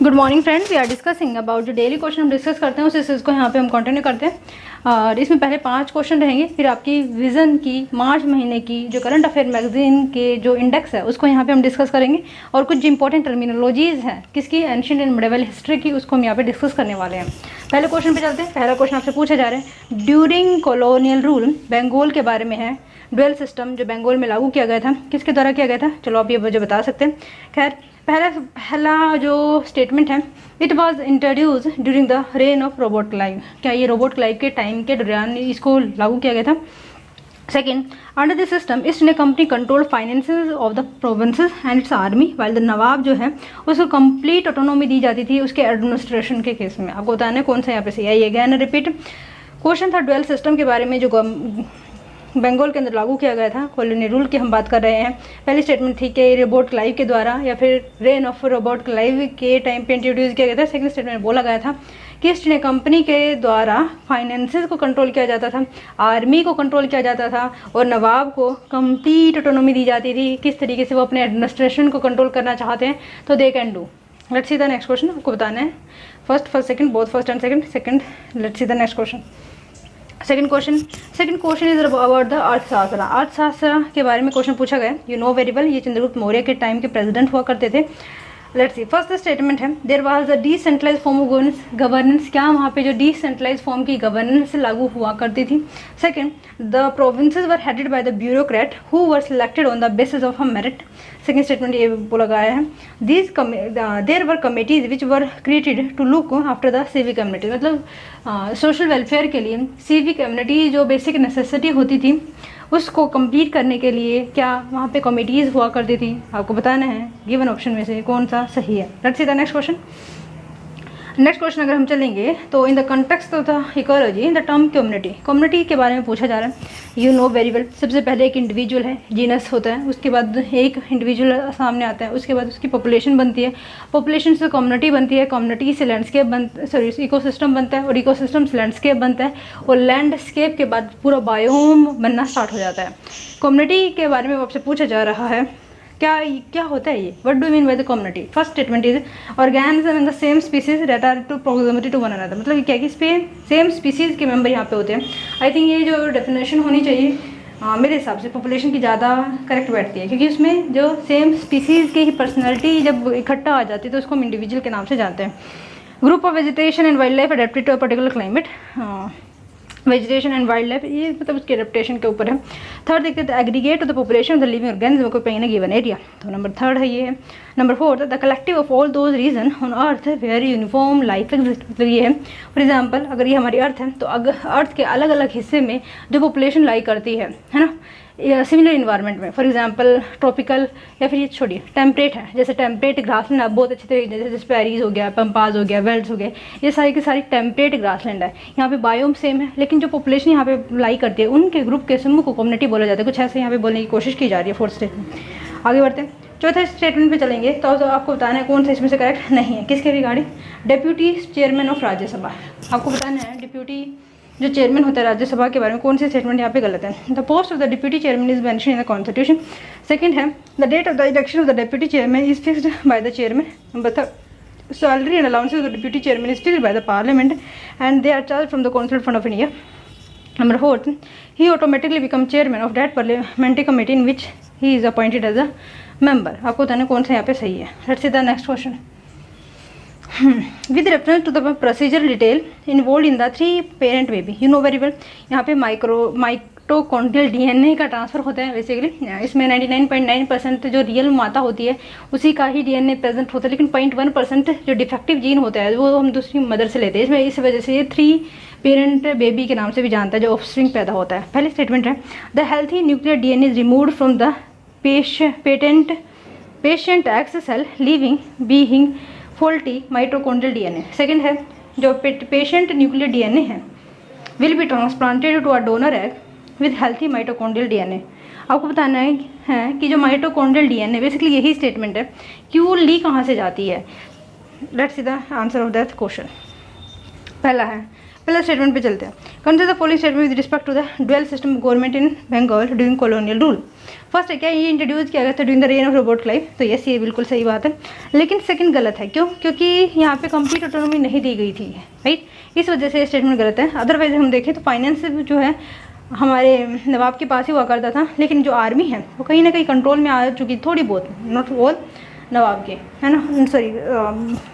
Good morning friends, we are discussing about जो daily question हम discuss करते हैं उस चीज़ को यहाँ पे हम कंटिन्यू करते हैं। और इसमें पहले 5 क्वेश्चन रहेंगे, फिर आपकी विज़न की मार्च महीने की जो करंट अफेयर मैगजीन के जो इंडेक्स है उसको यहाँ पे हम डिस्कस करेंगे। और कुछ इंपॉर्टेंट टर्मिनोलॉजीज़ हैं किसकी, एंशिएंट एंड मिडिवल हिस्ट्री की, उसको हम यहाँ पे डिस्कस करने वाले हैं। पहले क्वेश्चन पे चलते हैं। पहला क्वेश्चन आपसे पूछा जा रहा है, ड्यूरिंग कॉलोनियल रूल बंगाल के बारे में है। ड्यूअल सिस्टम जो बंगाल में लागू किया गया था किसके द्वारा किया गया था, चलो आप ये मुझे बता सकते हैं। खैर पहला जो स्टेटमेंट है, it was introduce during the reign of Robert Clive. क्या ये रॉबर्ट क्लाइव के टाइम के दौरान इसको लागू किया गया था। Second, under this system East India company control finances of the provinces and its army, while the नवाब जो है उसको कंप्लीट ऑटोनॉमी दी जाती थी उसके एडमिनिस्ट्रेशन के केस में। आपको बताना है कौन सा यहाँ पे सही है। ये अगेन रिपीट क्वेश्चन था ड्यूअल सिस्टम के बारे में जो बंगाल के अंदर लागू किया गया था, कॉलोनी रूल की हम बात कर रहे हैं। पहली स्टेटमेंट थी कि रॉबर्ट क्लाइव के द्वारा या फिर रेन ऑफ रॉबर्ट क्लाइव के टाइम पे इंट्रोड्यूस किया गया था। सेकंड स्टेटमेंट बोला गया था कि ईस्ट इंडिया कंपनी के द्वारा फाइनेंसेस को कंट्रोल किया जाता था, आर्मी को कंट्रोल किया जाता था और नवाब को कंप्लीट ऑटोनॉमी दी जाती थी। किस तरीके से वो अपने एडमिनिस्ट्रेशन को कंट्रोल करना चाहते हैं तो they can do. Let's see the next question. आपको बताना है first second, both first and second. Let's see the next question. Second question is about the अर्थशास्त्र। अर्थशास्त्र के बारे में क्वेश्चन पूछा गया। यू नो वेरी वेल, ये चंद्रगुप्त मौर्य के टाइम के प्रेसिडेंट हुआ करते थे। लेट्स सी फर्स्ट स्टेटमेंट है, there was a decentralize form of governance. क्या वहाँ पे जो डिसेंट्रलाइज फॉर्म की गवर्नेंस लागू हुआ करती थी। Second, the provinces were headed by the bureaucrat who were selected on the basis of a merit. Second statement ये बोला गया है, there were committees which were created to look after the civic community. मतलब social welfare के लिए civic community जो basic necessity होती थी उसको कंप्लीट करने के लिए क्या वहाँ पे कमिटीज़ हुआ करती थी। आपको बताना है गिवन ऑप्शन में से कौन सा सही है। Let's see the next question. Next question अगर हम चलेंगे तो in the context of the ecology the term community के बारे में पूछा जा रहा है। यू नो वेरी वेल, सबसे पहले एक इंडिविजुअल है, जीनस होता है, उसके बाद एक इंडिविजुअल सामने आता है, उसके बाद उसकी पॉपुलेशन बनती है, पॉपुलेशन से कम्युनिटी बनती है, कम्युनिटी से लैंडस्केप इकोसिस्टम बनता है और इकोसिस्टम से लैंडस्केप बनता है और लैंडस्केप के बाद पूरा बायोम बनना स्टार्ट हो जाता है। कम्युनिटी के बारे में आपसे पूछा जा रहा है क्या होता है ये, what do mean by the community. First statement is organism in the same species that are to proximity to one another. मतलब क्या कि सेम स्पीसीज के मेंबर यहाँ पे होते हैं। आई थिंक ये जो डेफिनेशन होनी चाहिए मेरे हिसाब से पॉपुलेशन की ज़्यादा करेक्ट बैठती है, क्योंकि उसमें जो सेम स्पीसीज की ही पर्सनैलिटी जब इकट्ठा आ जाती है तो उसको हम इंडिविजुअल के नाम से जानते हैं। Group of vegetation and wildlife adapted to a particular climate. Vegetation and wildlife ये मतलब उसके एडेप्टेशन के ऊपर है। थर्ड देखते हैं aggregate of the population of the living organism in a given area, तो नंबर थर्ड है ये है। Number fourth, the collective of all those region on earth where uniform life exist. मतलब ये है फॉर एग्जाम्पल अगर ये हमारी अर्थ है तो अगर अर्थ के अलग अलग हिस्से में जो पॉपुलेशन लाई करती है ना, सिमिलर इन्वायरमेंट में, फॉर एग्जांपल ट्रॉपिकल या फिर ये छोड़िए टेम्परेट है, जैसे टेम्परेट ग्रासलैंड आप बहुत अच्छे तरीके जैसे पैरीज हो गया, पम्पाज हो गया, वेल्ड्स हो गए, ये सारी की सारी टेम्परेट ग्रासलैंड है। यहाँ पे बायोम सेम है लेकिन जो पॉपुलेशन यहाँ पे लाई करती है उनके ग्रुप के समूह को कम्युनिटी बोला जाता है। कुछ ऐसे यहाँ पे बोलने की कोशिश की जा रही है। फोर्थ स्टेटमेंट आगे बढ़ते हैं। चौथे स्टेटमेंट पे चलेंगे तो आपको बताना है कौन सा इसमें से करेक्ट नहीं है। किसके regarding, deputy chairman of Rajya Sabha. आपको बताना है डिप्यूटी जो चेयरमैन होता है राज्यसभा के बारे में कौन सी स्टेटमेंट यहाँ पे गलत है। The post of the deputy chairman is mention in the constitution. Second है, the date of the election of the deputy chairman is fixed by the chairman. Number third, salary and allowances of the deputy chairman is fixed by the parliament and they are charge from the constitution fund of India. Number fourth, he automatically become chairman of that parliamentary committee in which he is appointed as a member. आपको बताना कौन सा यहाँ पे सही है। Let's see the next question. With reference to the procedural detail involved in the 3 parent baby, you know very well, यहाँ पे माइटोकॉन्ड्रियल डीएनए का ट्रांसफ़र होता है। बेसिकली इसमें 99.9% जो रियल माता होती है उसी का ही डीएनए प्रेजेंट होता है, लेकिन 0.1% जो डिफेक्टिव जीन होता है वो हम दूसरी मदर से लेते हैं। इसमें इस वजह से ये 3 पेरेंट बेबी के नाम से भी जानता है जो ऑफस्प्रिंग पैदा होता है। पहली स्टेटमेंट है, the healthy nuclear DNA is removed from the patient eggs cell leaving behind faulty mitochondrial DNA. Second है, जो पेशेंट न्यूक्लियर डीएनए है will be transplanted to a donor egg with healthy mitochondrial DNA. आपको बताना है कि जो mitochondrial DNA basically यही statement है क्यों ली कहाँ से जाती है। Let's see the answer of that question. पहला स्टेटमेंट पे चलते हैं। Consider the following statement with respect to the dual system government in Bengal during colonial rule. First है क्या, ये इंट्रोड्यूस किया गया था during the reign of Robert Clive, तो यस ये बिल्कुल सही बात है। लेकिन सेकंड गलत है, क्यों? क्योंकि यहाँ पे कंप्लीट ऑटोनॉमी नहीं दी गई थी, राइट, इस वजह से स्टेटमेंट गलत है। अदरवाइज हम देखें तो फाइनेंस जो है हमारे नवाब के पास ही हुआ करता था, लेकिन जो आर्मी है वो कहीं ना कहीं कंट्रोल में आ चुकी थोड़ी बहुत, नॉट ऑल नवाब के, है ना, सॉरी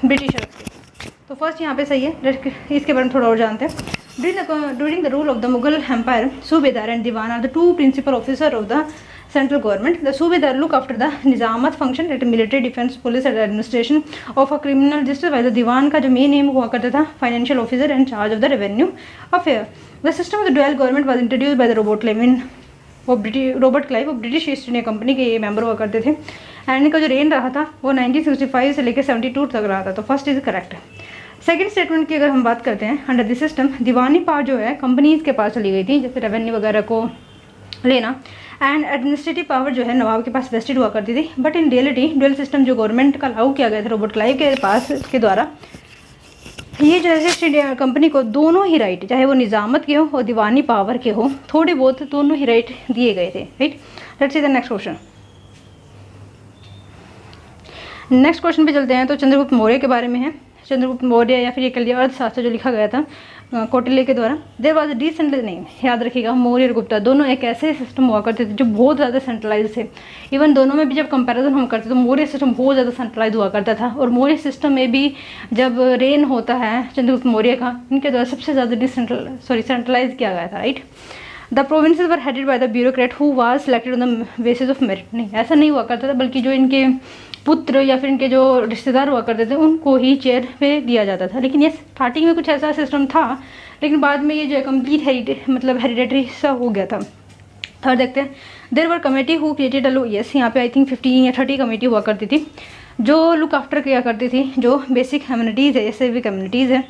ब्रिटिशर्स के। तो फर्स्ट यहाँ पे सही है, इसके बारे में थोड़ा और जानते हैं। During the rule of the Mughal empire, subedar and diwan are the two principal officer of the central government. The subedar look after the nizamat function at military defence police and administration of a criminal justice, while the diwan का जो main aim हुआ करता था financial officer and charge of the revenue affair. The system of the dual government was introduced by the Robert Clive, वो British east India company के ये member हुआ करते थे, एंड इनका जो रेन रहा था वो 1965 से लेकर 72 तक रहा था। तो first is correct. Second statement की अगर हम बात करते हैं, under this system Deewani power जो है कंपनीज के पास चली गई थी, जैसे रेवेन्यू वगैरह को लेना, एंड एडमिनिस्ट्रेटिव पावर जो है नवाब के पास वेस्टेड हुआ करती थी। But in reality dual system जो गवर्नमेंट का लागू किया गया था रॉबर्ट क्लाइव के पास के द्वारा, ये जो ईस्ट इंडिया कंपनी को दोनों ही राइट, चाहे वो निजामत के हो और दीवानी पावर के हो, थोड़े बहुत दोनों ही राइट दिए गए थे, right. Let's see the next question. Next question पे चलते हैं, तो चंद्रगुप्त मौर्य के बारे में है। चंद्रगुप्त मौर्य या फिर ये कह लिया अर्थशास्त्र जो लिखा गया था कौटिल्य के द्वारा, देयर वाज डिसेंट्रलाइज्ड नहीं, याद रखिएगा मौर्य और गुप्ता दोनों एक ऐसे सिस्टम हुआ करते थे जो बहुत ज़्यादा सेंट्रलाइज थे। इवन दोनों में भी जब कंपैरिजन हम करते तो मौर्य सिस्टम बहुत ज़्यादा सेंट्रलाइज हुआ करता था, और मौर्य सिस्टम में भी जब रेन होता है चंद्रगुप्त मौर्य का, इनके द्वारा सबसे ज़्यादा सेंट्रलाइज किया गया था, right. The provinces were headed by the bureaucrat who was selected on the basis of merit, नहीं ऐसा नहीं हुआ करता था, बल्कि जो इनके पुत्र या फिर इनके जो रिश्तेदार हुआ करते थे उनको ही चेयर पे दिया जाता था। लेकिन ये स्टार्टिंग में कुछ ऐसा सिस्टम था, लेकिन बाद में ये जो है कम्प्लीट हेरिडेटरी सा हो गया था। थर्ड देखते हैं, there were committee who created a yes, यहाँ पे आई थिंक 15 या 30 कमेटी हुआ करती थी जो लुक आफ्टर किया करती थी जो बेसिक कम्युनिटीज़ है, जैसे भी कम्युनिटीज़ है।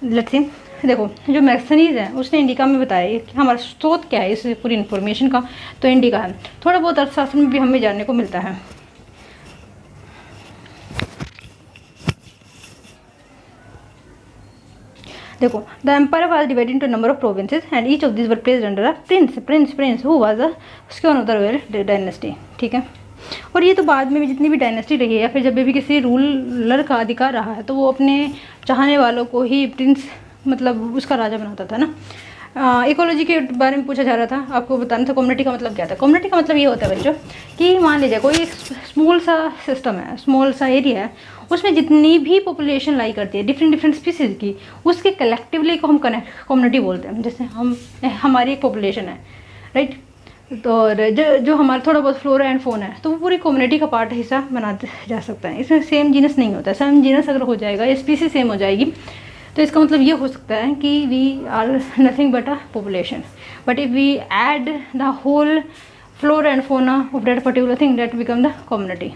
लेट्स सी, देखो जो मैक्सनीज है उसने इंडिका में बताया कि हमारा स्रोत क्या है इस पूरी इन्फॉर्मेशन का, तो इंडिका है। थोड़ा बहुत अर्थशास्त्र में भी हमें जानने को मिलता है। देखो, the empire was divided into number of provinces and each of this were placed under a prince who was a scion of the royal dynasty, ठीक है। और ये तो बाद में भी जितनी भी डायनेस्टी रही है या फिर जब भी किसी रूलर का अधिकार रहा है तो वो अपने चाहने वालों को ही प्रिंस मतलब उसका राजा बनाता था ना। इकोलॉजी के बारे में पूछा जा रहा था, आपको बताना था कम्युनिटी का मतलब क्या था। कम्युनिटी का मतलब ये होता है बच्चों कि मान लीजिए कोई स्मॉल सा सिस्टम है, स्मॉल सा एरिया है, उसमें जितनी भी पॉपुलेशन लाई करती है डिफरेंट स्पीसीज की, उसके कलेक्टिवली को हम कम्युनिटी बोलते हैं। जैसे हमारी एक पॉपुलेशन है, राइट, तो जो हमारा थोड़ा बहुत फ्लोरा एंड फोन है तो वो पूरी कम्युनिटी का पार्ट हिस्सा बनाते जा सकता है। इसमें सेम जीनस नहीं होता है। सेम जीनस अगर हो जाएगा या स्पीसीज सेम हो जाएगी तो इसका मतलब ये हो सकता है कि we are nothing but a population, but if we add the whole flora and fauna of that particular thing that become the community.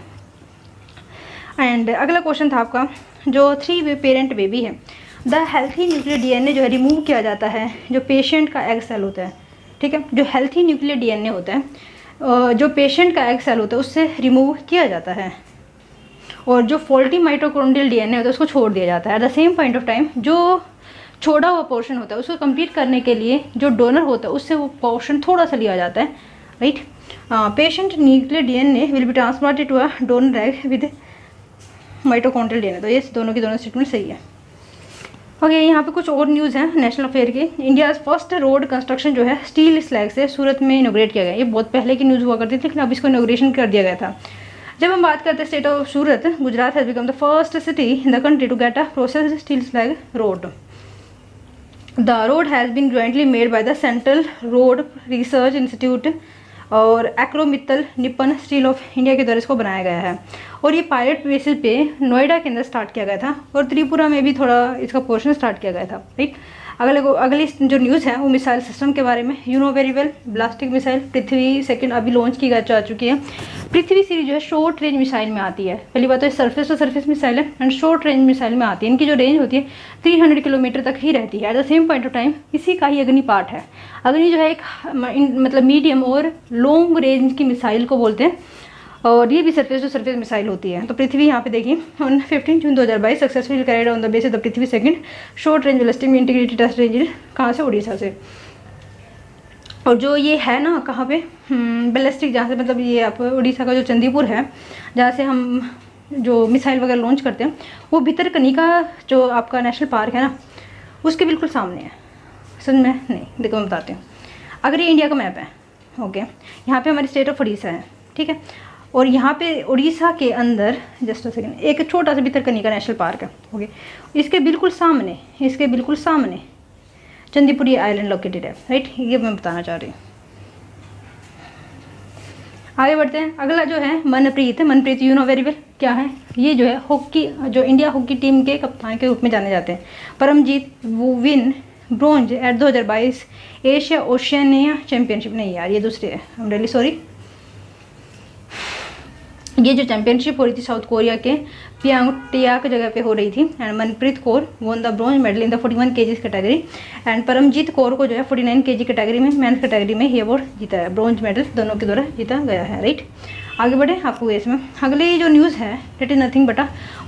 And अगला क्वेश्चन था आपका जो 3 पेरेंट बेबी है, द हेल्थी न्यूक्लियर डीएनए जो है remove किया जाता है जो पेशेंट का एग सेल होता है, ठीक है। जो हेल्थी न्यूक्लियर डीएनए होता है जो पेशेंट का एग सेल होता है उससे रिमूव किया जाता है, और जो फॉल्टी माइटोकॉन्ड्रियल डीएनए होता है उसको छोड़ दिया जाता है। At the same point of time जो छोड़ा हुआ पोर्शन होता है उसको कंप्लीट करने के लिए जो डोनर होता है उससे वो पोर्शन थोड़ा सा लिया जाता है, right. Patient nuclear DNA will be transported to a donor egg with mitochondrial DNA. तो ये दोनों की दोनों स्टेटमेंट सही है। ओके, यहाँ पे कुछ और न्यूज़ है नेशनल अफेयर की। इंडिया फर्स्ट रोड कंस्ट्रक्शन जो है स्टील स्लैग से सूरत में इनोग्रेट किया गया। ये बहुत पहले की न्यूज़ हुआ करती थी, लेकिन अब इसको इनोग्रेशन कर दिया गया था। जब हम बात करते हैं state of Surat, Gujarat has become the first city in the country to get a processed steel slag road. The road has been jointly made by the central road research institute और ArcelorMittal Nippon steel of India के द्वारा इसको बनाया गया है, और ये pilot basis पे नोएडा के अंदर स्टार्ट किया गया था, और त्रिपुरा में भी थोड़ा इसका पोर्शन स्टार्ट किया गया था, राइट। अगली जो न्यूज़ है वो मिसाइल सिस्टम के बारे में। You know very well, ballistic missile Prithvi second अभी लॉन्च की जा चुकी है। पृथ्वी सीरीज जो है शॉर्ट रेंज मिसाइल में आती है। पहली बात तो सरफेस टू सरफेस मिसाइल है एंड शॉर्ट रेंज मिसाइल में आती है। इनकी जो रेंज होती है 300 किलोमीटर तक ही रहती है। At the same point of time इसी का ही अग्नि पार्ट है। अग्नि जो है एक मतलब मीडियम और लॉन्ग रेंज की मिसाइल को बोलते हैं, और ये भी सरफेस टू सरफेस मिसाइल होती है। तो पृथ्वी यहाँ पे देखिए on 15 June 2022 successfully carried on the base of the Prithvi second short range ballistic integrated test range, कहाँ से, उड़ीसा से। और जो ये है ना कहाँ पे, बैलिस्टिक, जहाँ से मतलब ये आप उड़ीसा का जो चंदीपुर है जहाँ से हम जो मिसाइल वगैरह लॉन्च करते हैं, वो भितरकनिका जो आपका नेशनल पार्क है ना उसके बिल्कुल सामने है। समझ में नहीं, देखो मैं बताती हूँ। अगर ये इंडिया का मैप है, ओके, यहाँ पे हमारी स्टेट ऑफ उड़ीसा है, ठीक है, और यहाँ पे उड़ीसा के अंदर जस्ट सेकेंड एक छोटा सा भितरकनिका नेशनल पार्क है, ओके, इसके बिल्कुल सामने चंदीपुरी आइलैंड लोकेटेड है, राइट। ये मैं बताना चाह रही हूँ। आगे बढ़ते हैं। अगला जो है Manpreet you know very well क्या है, ये जो है हॉकी, जो इंडिया हॉकी टीम के कप्तान के रूप में जाने जाते हैं। परमजीत वो win bronze at 2022 Asia Oceania championship, नहीं यार ये दूसरे है, आई एम रियली सॉरी। ये जो चैंपियनशिप हो रही थी साउथ कोरिया के पियांगटियाक जगह पे हो रही थी, and Manpreet Kaur won the bronze medal in the 41 kg category, and Paramjeet Kaur को जो है 49 kg कैटेगरी में मेंस कैटेगरी में ये अवार्ड जीता है, ब्रॉन्ज मेडल दोनों के द्वारा जीता गया है, राइट। आगे बढ़े आपको इसमें अगले जो न्यूज़ है that is nothing but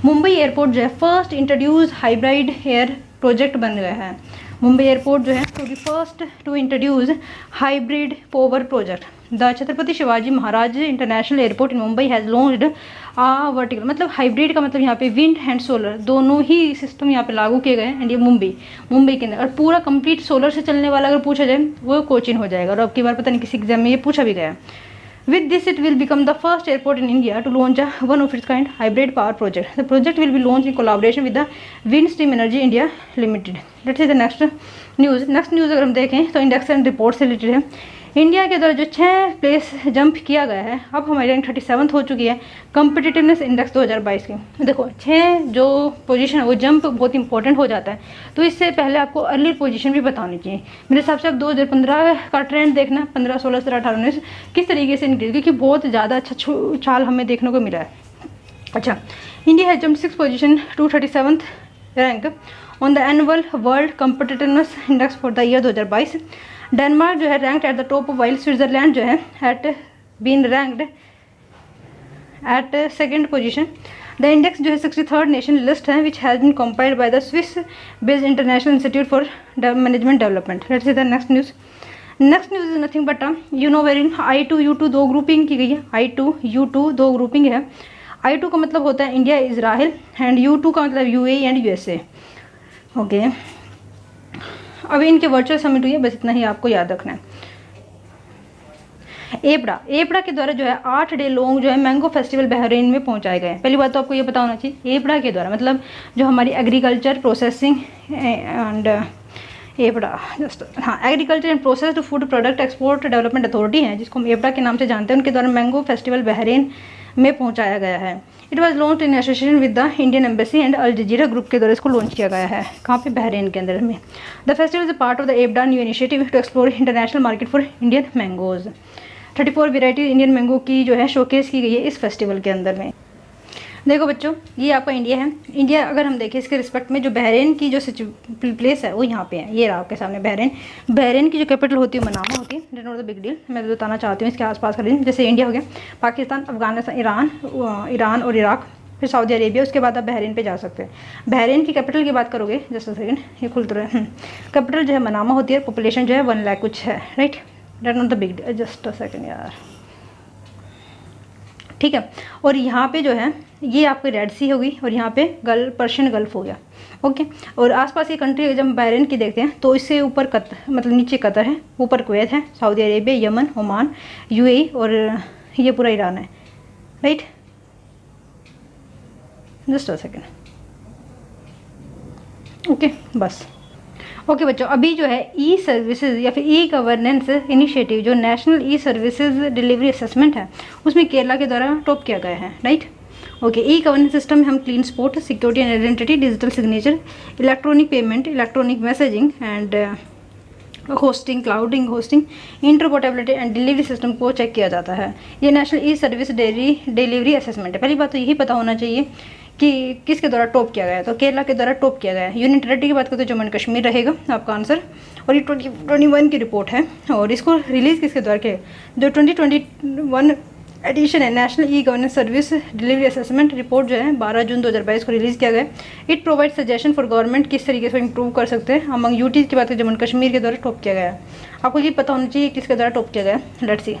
Mumbai airport जो है first introduce hybrid air project बन गया है। मुंबई एयरपोर्ट जो है to be first to introduce hybrid power project. The Chhatrapati Shivaji Maharaj international airport in Mumbai has launched a vertical, मतलब हाइब्रिड का मतलब यहाँ पे विंड एंड सोलर दोनों ही सिस्टम यहाँ पे लागू किए गए हैं। एंड ये मुंबई के अंदर, और पूरा कंप्लीट सोलर से चलने वाला अगर पूछा जाए वो कोचिन हो जाएगा। और अब की बार पता नहीं किसी एग्जाम में ये पूछा भी गया। With this, it will become the first airport in India to launch a one of its kind hybrid power project. The project will be launched in collaboration with the Windstream Energy India Limited. Let's see the next news. Next news अगर हम देखें तो index and report से related है। India के द्वारा जो 6 place jump किया गया है, अब हमारी रैंक 37 हो चुकी है कम्पिटिटिवनेस इंडेक्स 2022 की। देखो 6 जो पोजीशन है वो जंप बहुत इंपॉर्टेंट हो जाता है, तो इससे पहले आपको अर्ली पोजीशन भी बतानी चाहिए। मेरे हिसाब से अब 2015 का ट्रेंड देखना, 15, 16, 17, 18, 19 किस तरीके से निकली, क्योंकि बहुत ज़्यादा अच्छा चाल हमें देखने को मिला है। अच्छा, India has jump 6 position to 37th rank on the annual world competitiveness index for the year 2022। Denmark जो है ranked at the top, while Switzerland जो है at been ranked at second position. The index जो है 63rd nation list है which has been compiled by the Swiss based international institute for management development. Let's see the next news. Next news is nothing but you know very I2 U2 2 grouping की गई है। I2 U2 2 grouping है। I2 का मतलब होता है India Israel, and U2 का मतलब UAE एंड USA, ओके। अभी इनके वर्चुअल समिट हुई है, बस इतना ही आपको याद रखना है। एपड़ा के द्वारा जो है 8 डे लॉन्ग जो है मैंगो फेस्टिवल बहरीन में पहुंचाए गए। पहली बात तो आपको ये पता होना चाहिए, एपड़ा के द्वारा मतलब जो हमारी एग्रीकल्चर प्रोसेसिंग एंड एपड़ा जस्ट हाँ agriculture and processed food product export development authority है, जिसको हम एपड़ा के नाम से जानते हैं, उनके द्वारा मैंगो फेस्टिवल बहरीन में पहुंचाया गया है। It was launch in association with the Indian embassy and Al Jazeera group के द्वारा इसको लॉन्च किया गया है। कहाँ पे, बहरीन के अंदर में। The festival is a part of the APEDA new initiative to explore international market for Indian mangoes. 34 variety Indian mango की जो है शोकेस की गई है इस फेस्टिवल के अंदर में। देखो बच्चों, ये आपका इंडिया है। इंडिया अगर हम देखें इसके रिस्पेक्ट में, जो बहरीन की जो प्लेस है वो यहाँ पे है, ये रहा आपके सामने बहरीन। बहरीन की जो कैपिटल होती है मनामा होती है। That not the big deal, मैं तो बताना चाहती हूँ इसके आसपास का रीजन, जैसे इंडिया हो गया, पाकिस्तान, अफगानिस्तान, ईरान और इराक, फिर सऊदी अरेबिया, उसके बाद आप बहरीन पे जा सकते हैं। बहरीन की कैपिटल की बात करोगे, जस्ट सेकेंड ये खुल तो रहे, कैपिटल जो है मनामा होती है, पॉपुलेशन जो है 1 लाख कुछ है, right. That not the big deal, just a second यार, ठीक है। और यहाँ पे जो है ये आपकी रेड सी होगी, और यहाँ पे पर्शियन गल्फ हो गया, ओके। और आसपास ये कंट्री जब हम बहरीन की देखते हैं तो इससे ऊपर कतर, मतलब नीचे कतर है, ऊपर कुवैत है, Saudi Arabia, Yemen, Oman, UAE और ये पूरा ईरान है, right. Just a second, okay बस। ओके बच्चों, अभी जो है ई सर्विसेज या फिर ई गवर्नेंस इनिशिएटिव जो national e services delivery assessment है, उसमें केरला के द्वारा टॉप किया गया है, right. Okay, e governance system में हम clean sport, security and identity, digital signature, electronic payment, electronic messaging and hosting, clouding hosting, इंटरपोर्टेबिलिटी and delivery system को चेक किया जाता है। ये national e service delivery assessment है। पहली बात तो यही पता होना चाहिए कि किसके द्वारा टॉप किया गया है, तो केरला के द्वारा टॉप किया गया है। यूनियन टेरिटरी की बात करते तो जम्मू एंड कश्मीर रहेगा आपका आंसर, और ये 2021 की रिपोर्ट है। और इसको रिलीज़ किसके द्वारा किया, जो 2021 एडिशन है national e governance service delivery assessment report जो है 12 जून 2022 को रिलीज़ किया गया। It provide suggestion for government किस तरीके से इम्प्रूव कर सकते हैं। अमंग यूटीज़ की बात करें जम्मू कश्मीर के द्वारा टॉप किया गया है। आपको ये पता होना चाहिए किसके द्वारा टॉप किया गया है। लेट्स सी।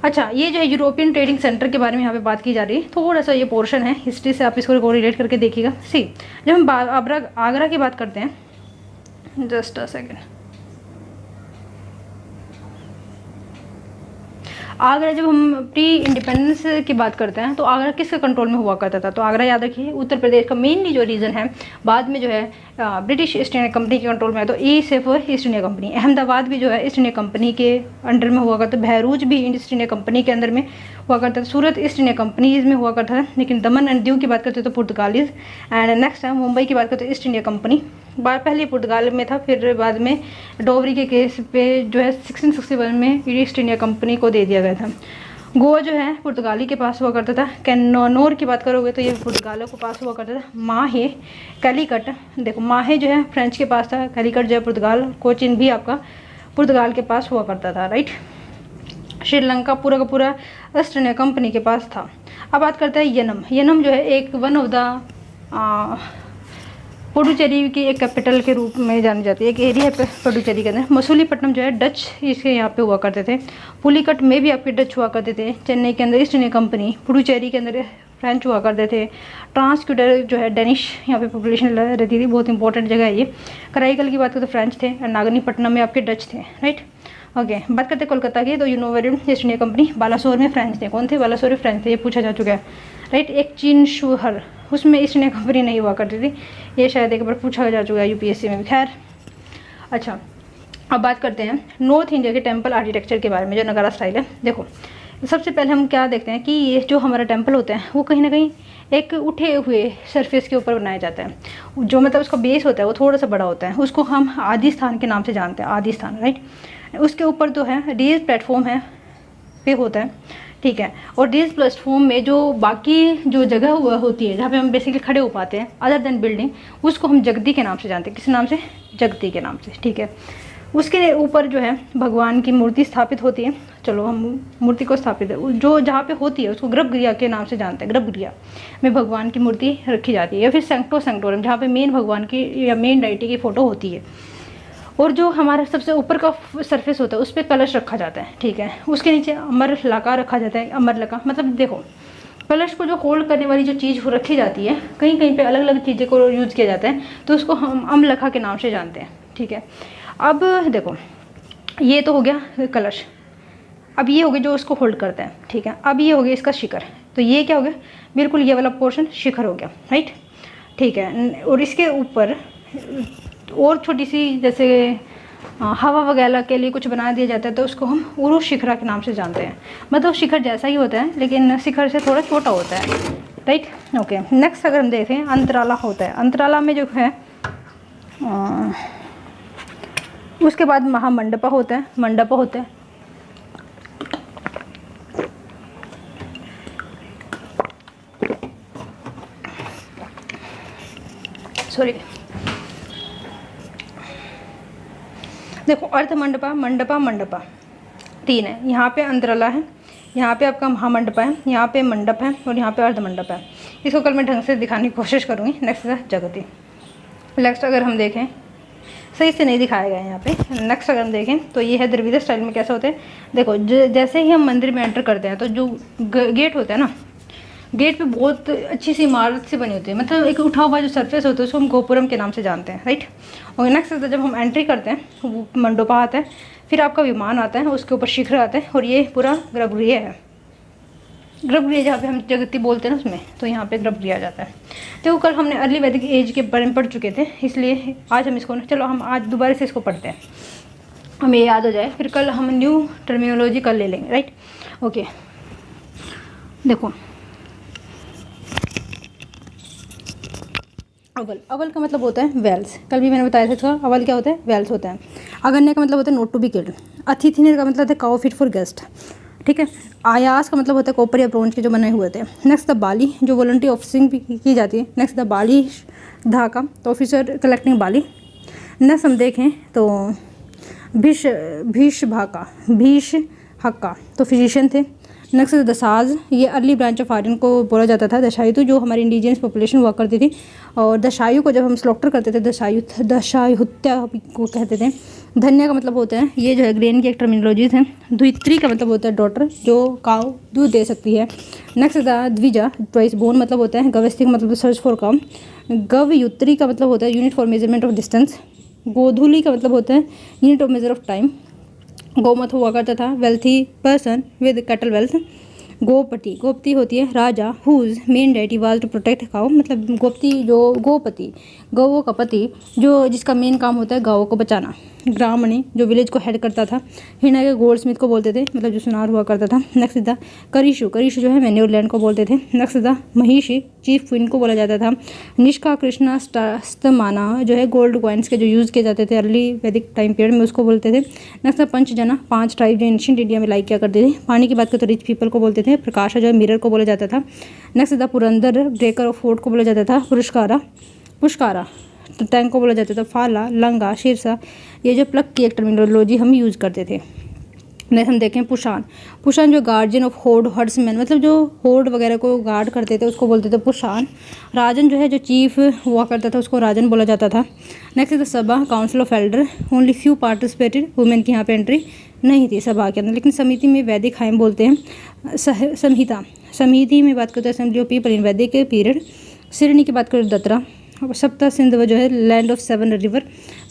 अच्छा, ये जो है यूरोपियन ट्रेडिंग सेंटर के बारे में यहाँ पे बात की जा रही है। थोड़ा सा ये पोर्शन है हिस्ट्री से, आप इसको कोरिलेट करके देखिएगा। सी, जब हम आगरा की बात करते हैं, जस्ट अ सेकेंड, आगरा जब हम प्री इंडिपेंडेंस की बात करते हैं तो आगरा किसके कंट्रोल में हुआ करता था? तो आगरा याद रखिए उत्तर प्रदेश का मेनली जो रीजन है, बाद में जो है ब्रिटिश ईस्ट इंडिया कंपनी के कंट्रोल में है। तो ई से for east India company. Ahmedabad भी जो है ईस्ट इंडिया कंपनी के अंडर में हुआ करता था। बहरूच भी ईस्ट इंडिया कंपनी के अंदर में हुआ करता था। सूरत ईस्ट इंडिया कंपनीज में हुआ करता था। लेकिन दमन एंड दीव की बात करते तो पुर्तगालीज। एंड नेक्स्ट है मुंबई की बात करते ईस्ट इंडिया कंपनी। पहले पुर्तगाल में था, फिर बाद में डोवरी के केस पे जो है 1661 में ईस्ट इंडिया कंपनी को दे दिया गया था। गोवा जो है पुर्तगाली के पास हुआ करता था। कैनोर की बात करोगे तो ये पुर्तगालों के पास हुआ करता था। माहे, कैलीकट, देखो माहे जो है फ्रेंच के पास था, कैलीकट जो है पुर्तगाल, कोचिन भी आपका पुर्तगाल के पास हुआ करता था, राइट। श्रीलंका पूरा का पूरा ईस्ट इंडिया कंपनी के पास था। अब बात करते हैं यनम। यनम जो है एक वन ऑफ द पुडुचेरी की एक कैपिटल के रूप में जानी जाती है, एक एरिया है पुडुचेरी के अंदर। मसूलीपट्टनम जो है डच इसके यहाँ पे हुआ करते थे। पुलिकट में भी आपके डच हुआ करते थे। चेन्नई के अंदर ईस्ट इंडिया कंपनी, पुडुचेरी के अंदर फ्रेंच हुआ करते थे। ट्रांसक्यूटर जो है डेनिश यहाँ पे पॉपुलेशन रहती थी, बहुत इंपॉर्टेंट जगह है ये। कराईकल की बात करें तो फ्रेंच थे। और नागनीपट्टनम में आपके डच थे, राइट। ओके, बात करते हैं कोलकाता की, तो you know very east India company. Balasore में फ्रेंच थे। कौन थे? बालासोर में फ्रेंच थे, ये पूछा जा चुका है, राइट। एक चीन शुहर, उसमें ईस्ट इंडिया कंपनी नहीं हुआ करती थी, ये शायद एक बार पूछा जा चुका है यूपीएससी में भी। खैर, अच्छा अब बात करते हैं नॉर्थ इंडिया के टेम्पल आर्किटेक्चर के बारे में, जो नगारा स्टाइल है। देखो सबसे पहले हम क्या देखते हैं कि ये जो हमारा टेम्पल होता है वो कहीं ना कहीं एक उठे हुए सरफेस के ऊपर बनाया जाता है। जो मतलब उसका बेस होता है वो थोड़ा सा बड़ा होता है, उसको हम आदि स्थान के नाम से जानते हैं, आदि स्थान, राइट। उसके ऊपर जो है रेज प्लेटफॉर्म है पे होता है, ठीक है। और रेज प्लेटफॉर्म में जो बाकी जो जगह हुआ होती है जहाँ पे हम बेसिकली खड़े हो पाते हैं अदर देन बिल्डिंग, उसको हम जगदी के नाम से जानते हैं। किस नाम से? जगदी के नाम से, ठीक है। उसके ऊपर जो है भगवान की मूर्ति स्थापित होती है। चलो हम मूर्ति को स्थापित है जो जहाँ पे होती है उसको गर्भगृह के नाम से जानते हैं। गर्भगृह में भगवान की मूर्ति रखी जाती है, या फिर सेंक्टो सेंक्टोरम जहाँ पे मेन भगवान की या मेन डाइटी की फ़ोटो होती है। और जो हमारा सबसे ऊपर का सरफेस होता है उस पर कलश रखा जाता है, ठीक है। उसके नीचे अमर लका रखा जाता है। अमर लका मतलब देखो कलश को जो होल्ड करने वाली जो चीज़ रखी जाती है, कहीं कहीं पे अलग अलग चीज़ें को यूज़ किया जाता है, तो उसको हम अम्लखा के नाम से जानते हैं, ठीक है। अब देखो ये तो हो गया कलश, अब ये हो गया जो उसको होल्ड करता है, ठीक है। अब ये हो गया इसका शिखर, तो ये क्या हो गया? बिल्कुल ये वाला पोर्शन शिखर हो गया, राइट, ठीक है। और इसके ऊपर और छोटी सी जैसे हवा वगैरह के लिए कुछ बना दिया जाता है, तो उसको हम उरुष शिखरा के नाम से जानते हैं। मतलब शिखर जैसा ही होता है लेकिन शिखर से थोड़ा छोटा होता है, राइट। ओके, नेक्स्ट अगर हम देखें अंतराला होता है। अंतराला में जो है उसके बाद महामंडपा होता है, मंडपा होता है। सॉरी, देखो अर्ध मंडपा, मंडपा, मंडपा तीन है। यहाँ पे अंतराला है, यहाँ पे आपका महामंडपा है, यहाँ पे मंडप है और यहाँ पे अर्ध मंडप है। इसको कल मैं ढंग से दिखाने की कोशिश करूँगी। नेक्स्ट है जगती। नेक्स्ट अगर हम देखें, सही से नहीं दिखाया गया है यहाँ पे। नेक्स्ट अगर हम देखें तो ये है द्रविड़ स्टाइल में कैसा होता है। देखो जैसे ही हम मंदिर में एंटर करते हैं तो जो गेट होता है ना, गेट पे बहुत अच्छी सी इमारत से बनी होती है, मतलब एक उठा हुआ जो सरफेस होता है उसको हम गोपुरम के नाम से जानते हैं, राइट। और नेक्स्ट जब हम एंट्री करते हैं वो मंडपा आता है, फिर आपका विमान आता है, उसके ऊपर शिखर आता है और ये पूरा गर्भगृह है। गर्भगृह जहाँ पे हम जगती बोलते हैं ना उसमें, तो यहाँ पे गर्भगृह आ जाता है। तो कल हमने अर्ली वैदिक एज के बारे में पढ़ चुके थे, इसलिए आज हम इसको चलो हम आज दोबारा से इसको पढ़ते हैं, हमें याद हो जाए, फिर कल हम न्यू टर्मिनोलॉजी कल ले लेंगे, राइट। ओके, देखो अवल, अवल का मतलब होता है वेल्स। कल भी मैंने बताया था इसका, अवल क्या होता है? वेल्स होता है। अगन्य का मतलब होता है नोट टू बी किल्ड। अतिथिनिर का मतलब है काउ फिट फॉर गेस्ट, ठीक है। आयास का मतलब होता है कॉपर या ब्रोंज के जो बने हुए थे। नेक्स्ट द बाली, जो वॉलंटरी ऑफिसिंग भी की जाती है। नेक्स्ट द बाली धाका, तो ऑफिसर कलेक्टिंग बाली। नेक्स्ट हम देखें तो भीष भाका, भीष हक्का, तो फिजिशियन थे। नेक्स्ट दसाज, ये अर्ली ब्रांच ऑफ आर्यन को बोला जाता था। दशायु तो जो हमारी इंडिजियस पॉपुलेशन हुआ करती थी, और दशायु को जब हम स्लॉटर करते थे दशायुहत्या को कहते थे। धन्य का मतलब होता है, ये जो है ग्रेन की एक टर्मिनोलॉजीज है। द्वित्री का मतलब होता है डॉटर, जो काउ दूध दे सकती है। नेक्स्ट द्विजा, ट्वाइस बोन मतलब होता है। गवस्थी का मतलब सर्च फॉर काउ। गवयुत्री का मतलब होता है unit for measurement of distance. गोधूली का मतलब होता है unit of measure of time. गौमत हुआ करता था wealthy person with cattle wealth. गोपति, गोपति होती है raja whose main duty was to protect cow, मतलब गोपति जो गोपति, गौओं का पति, जो जिसका मेन काम होता है गाँवों को बचाना। ग्रामणी, जो विलेज को हेड करता था। हिना के गोल्ड स्मिथ को बोलते थे, मतलब जो सुनार हुआ करता था। नेक्स्ट था करिशु, करिशु जो है मैन्योर लैंड को बोलते थे। नेक्स्ट था महिषी, चीफ क्वीन को बोला जाता था। निष्का कृष्णा स्तमाना, जो है गोल्ड कॉइन्स के जो यूज़ किए जाते थे अर्ली वैदिक टाइम पीरियड में, उसको बोलते थे। नेक्स्ट था पंचजना, 5 ट्राइब जो एंशिएंट इंडिया में लाइक किया करते थे। पानी की बात करें तो रिच पीपल को बोलते थे। प्रकाशा जो है मिरर को बोला जाता था। नेक्स्ट था पुरंदर, ब्रेकर ऑफ फोर्ट को बोला जाता था। पुष्कारा तो टैंक को बोला जाता था। फाला, लंगा, शीर्षा, ये जो प्लग की एक टर्मिनोलॉजी हम यूज़ करते थे। नेक्स्ट हम देखें पुषान, पुषान जो गार्जियन ऑफ होर्ड हर्ड्समैन, मतलब जो होर्ड वगैरह को गार्ड करते थे उसको बोलते थे पुषान। राजन जो है जो चीफ हुआ करता था उसको राजन बोला जाता था। नेक्स्ट है सभा, council of Elder, only few participated, women की यहाँ पे एंट्री नहीं थी सभा के अंदर, लेकिन समिति में वैदिक हाइम बोलते हैं। संहिता, समिति में बात करते हैं असेंबली ऑफ पीपल इन वैदिक पीरियड। सिरणी की बात करें दत्रा। सप्ता सिंध जो है land of 7 river.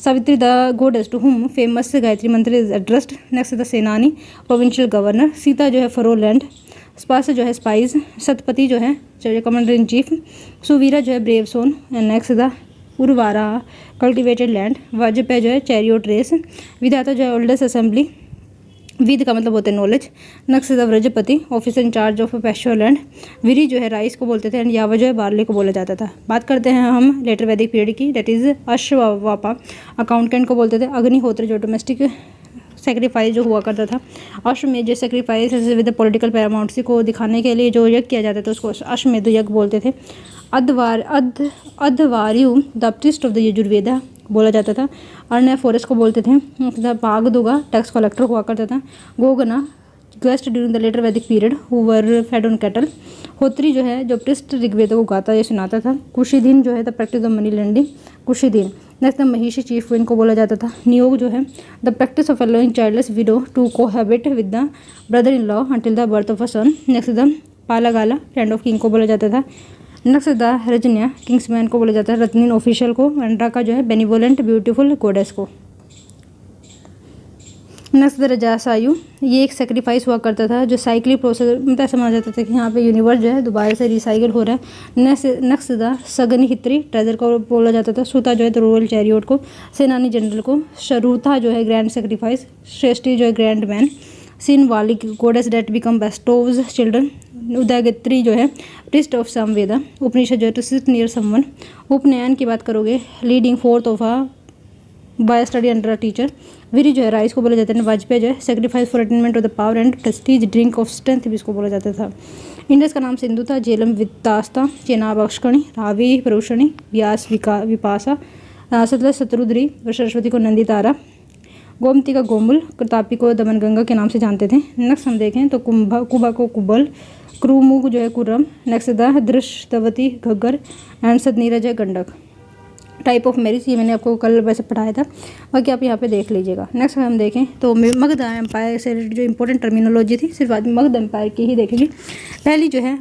Savitri the goddess to whom famous Gayatri mantra is addressed. Next the senani, provincial governor. Sita जो है फरो लैंड। स्पास जो है स्पाइस। सतपति जो है कमांडर इन चीफ। सुवीरा जो है ब्रेव सोन। नेक्स्ट द उर्वारा, कल्टिवेटेड लैंड। वाजपेयी जो है चैरियोट रेस। विधाता जो है ओल्डेस्ट असेंबली। विद का मतलब होता है knowledge. Next the vrajapati, officer in charge of pasture land. विरी जो है राइस को बोलते थे एंड यावा जो है बार्ले को बोला जाता था। बात करते हैं हम लेटर वैदिक पीरियड की, दैट इज अश्ववापा, अकाउंटेंट को बोलते थे। अग्निहोत्र जो डोमेस्टिक सेक्रीफाइस जो हुआ करता था। अश्वमेध जो सेक्रीफाइस विद पॉलिटिकल पैरामाउंट्सी को दिखाने के लिए जो यज्ञ किया जाता था उसको अश्वमेध यज्ञ बोलते थे। Adhvaryu the priest of the Yajurveda बोला जाता था। अर्णय फॉरेस्ट को बोलते थे। भागदुगा टैक्स कलेक्टर हुआ करता था। Goghna guest during the later Vedic period who were fed on cattle. होत्री जो है जो प्रिस्ट ऋग्वेद को गाता या सुनाता था। कुशीदीन जो है the practice of money lending, कुशीदीन। Next the mahishi chief queen को बोला जाता था। नियोग जो है the practice of allowing childless widow to cohabit with the brother in law until the birth of a son. Next the palagala, friend of king को बोला जाता था। नेक्स्ट द रजन्या, किंग्समैन को बोला जाता है। रत्नीन ऑफिशियल को। अंड्रा का जो है बेनिवोलेंट ब्यूटीफुल गोडेस को। नेक्स्ट द रजासायु, ये एक सेक्रीफाइस हुआ करता था जो साइक्लिक प्रोसेस मतलब ऐसा माना जाता था कि यहाँ पे यूनिवर्स जो है दोबारा से रिसाइकिल हो रहा है। नेक्स्ट द सगनिहित्री, ट्रेजर को बोला जाता था। सूता जो है द रॉयल चैरियोट को। सेनानी जनरल को। शरूथा जो है ग्रैंड सेक्रीफाइस। श्रेष्ठी जो है grand man. Sinivali goddess that become bestows children. उदयगित्री जो है प्रिस्ट ऑफ सामवेदा। उपनिषद जो है टू सिट नियर समवन। उपनयन की बात करोगे leading forth of a boy study under a teacher. विरी जो है राइस को बोला जाता है। वाजपेयी जो है sacrifice for attainment of the power and Prestige drink of strength भी इसको बोला जाता था। इंडस का नाम सिंधु था। झेलम वित्तास्ता। चेनाब अक्षकणी। रावी परुषणी। व्यास विपासा। सतलज शत्रुद्री। सरस्वती को नंदी तारा। गोमती का गोमुल। तापी को दमनगंगा के नाम से जानते थे। नेक्स्ट हम देखें तो कुबा को कुबल। क्रूमुग जो है कुर्रम। नेक्स्ट द दृष्टवती घग्गर एंड सदनीरज है गंडक। टाइप ऑफ मैरिज ये मैंने आपको कल वैसे पढ़ाया था, बाकी आप यहाँ पे देख लीजिएगा। नेक्स्ट हम देखें तो मगध एम्पायर से जो इंपॉर्टेंट टर्मिनोलॉजी थी सिर्फ आज मगध एम्पायर की ही देखेंगे। पहली जो है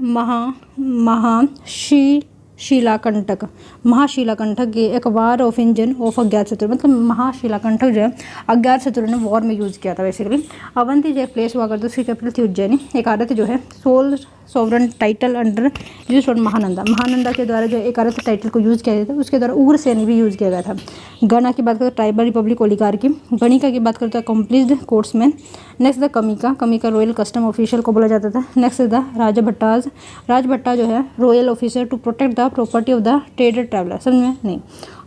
शिलाकंटक। महाशिलाकंटक ये एक वार ऑफ इंजन ऑफ अज्ञातशत्रु, मतलब महाशिलाकंटक जो है अज्ञातशत्रु ने वॉर में यूज़ किया था बेसिकली। अवंती जो एक प्लेस हुआ करता उसकी कैपिटल थी उज्जैनी। एक आरत जो है sole sovereign title under use for Mahananda. Mahananda के द्वारा जो एक आरत टाइटल को यूज़ किया गया था, उसके द्वारा उग्रसेन भी यूज़ किया गया था। गणा की बात करें ट्राइबल रिपब्लिक ओलिगार्की। गणिका की बात करते हैं accomplished courtsman. Next the kamika royal custom official को बोला जाता था। Next the राजभट्टाज। राजभट्टा जो है royal officer to protect the property of the trader traveller. समझ में नहीं,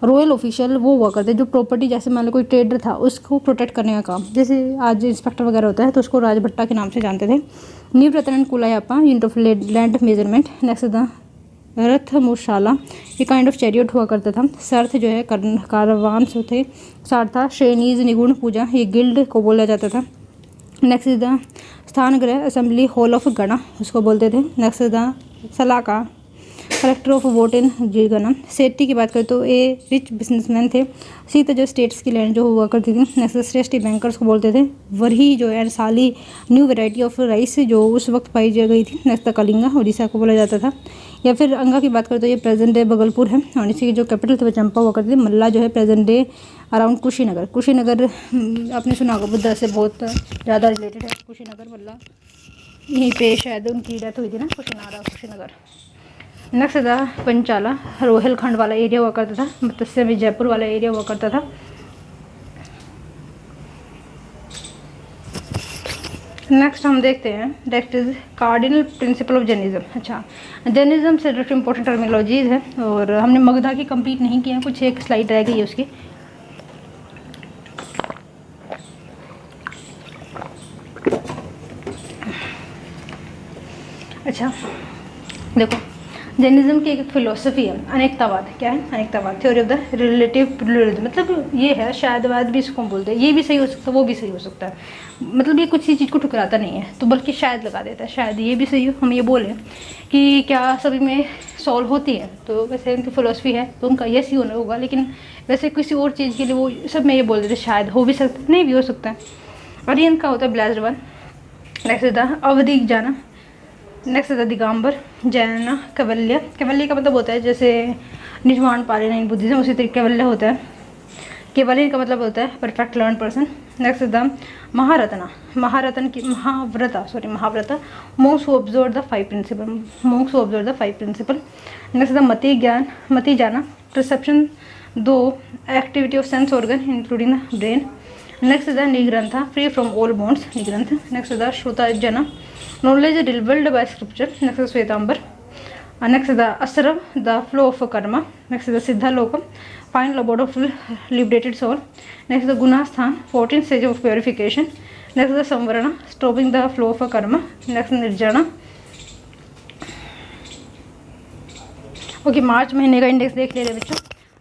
रॉयल ऑफिशियल वो हुआ करते जो प्रॉपर्टी, जैसे मान लो कोई ट्रेडर था उसको प्रोटेक्ट करने का काम, जैसे आज इंस्पेक्टर वगैरह होता है तो उसको राजभट्टा के नाम से जानते थे। Nivartana kulyavapa, unit of land measurement. Next the rathamusala, ये काइंड ऑफ चैरियट हुआ करता था। सर्थ जो है कारवान थे। सारथा श्रेणीज निगुण पूजा, ये गिल्ड को बोला जाता था। नेक्स्ट इज द स्थान गृह असेंबली हॉल ऑफ गणा, उसको बोलते थे। Next is the shalaka collector of vote in जीगना। सेठी की बात करें तो ए रिच बिजनेसमैन थे। सीता जो स्टेट्स की लैंड जो हुआ करती थी। नेक्स्ट श्रेष्ठी बैंकर्स को बोलते थे। वरही जो है साली न्यू वैरायटी ऑफ राइस जो उस वक्त पाई जा गई थी। नेक्स्ट कलिंगा उड़ीसा को बोला जाता था। या फिर अंगा की बात करें तो ये प्रेजेंट डे भगलपुर है और इसी की जो कैपिटल थी वो चंपा हुआ करती थी। मल्ला जो है present day around Kushinagar. Kushinagar आपने सुना होगा बुद्धा से बहुत ज़्यादा रिलेटेड है कुशीनगर। मल्ला यहीं पे शायद उनकी डेथ हुई थी ना, कुशीनगर। नेक्स्ट था पंचाला, रोहिलखंड वाला एरिया हुआ करता था। मत्स्य में जयपुर वाला एरिया हुआ करता था। नेक्स्ट हम देखते हैं next is cardinal principle of Jainism. अच्छा, जैनिज्म से रिलेटेड इंपॉर्टेंट टर्मिनोलॉजीज है और हमने मगधा की कंप्लीट नहीं किया, कुछ एक स्लाइड रह गई है उसकी। अच्छा देखो, जैनिज्म की एक फिलोसफी है अनेकतावाद। क्या है? अनेकतावाद, theory of the relative pluralism. मतलब ये है शायदवाद भी इसको बोलते हैं। ये भी सही हो सकता है, वो भी सही हो सकता है। मतलब ये कुछ ही चीज़ को ठुकराता नहीं है, तो बल्कि शायद लगा देता है। शायद ये भी सही हो। हम ये बोलें कि क्या सभी में सॉल्व होती है, तो वैसे उनकी फिलोसफी है तो उनका यस ही होना होगा। लेकिन वैसे किसी और चीज़ के लिए वो सब में ये बोल देते शायद हो भी सकता है, नहीं भी हो सकता है। और ये इनका होता है ब्लेस्ड वन। नेक्स्ट था अवधि जाना। नेक्स्ट है दिगंबर जैन कैवल्य। कैवल्य का मतलब होता है जैसे निजवान पालन इन बुद्धिज्म, उसी तरीके कैवल्य होता है। कैवल्य का मतलब होता है परफेक्ट लर्न पर्सन। नेक्स्ट है द महारत्ना। महारत्न की mahavrata monks who observe the 5 principle. Monks who observe the 5 principle. Next है the matijnana perception 2 activity of sense organ including the brain. Next is the nirgrantha free from all bonds nirgrantha. Next is the shrutajnana knowledge revealed by scripture. Next is Svetambar. Next is the Asrav, the flow of karma. Next is the Siddha Lokam, final abode of liberated soul. Next is the Gunasthan, 14th stage of purification. Next is the Samvarana, stopping the flow of karma. Next is Nirjana. Okay, मार्च महीने का index देख ले रहे बच्चों।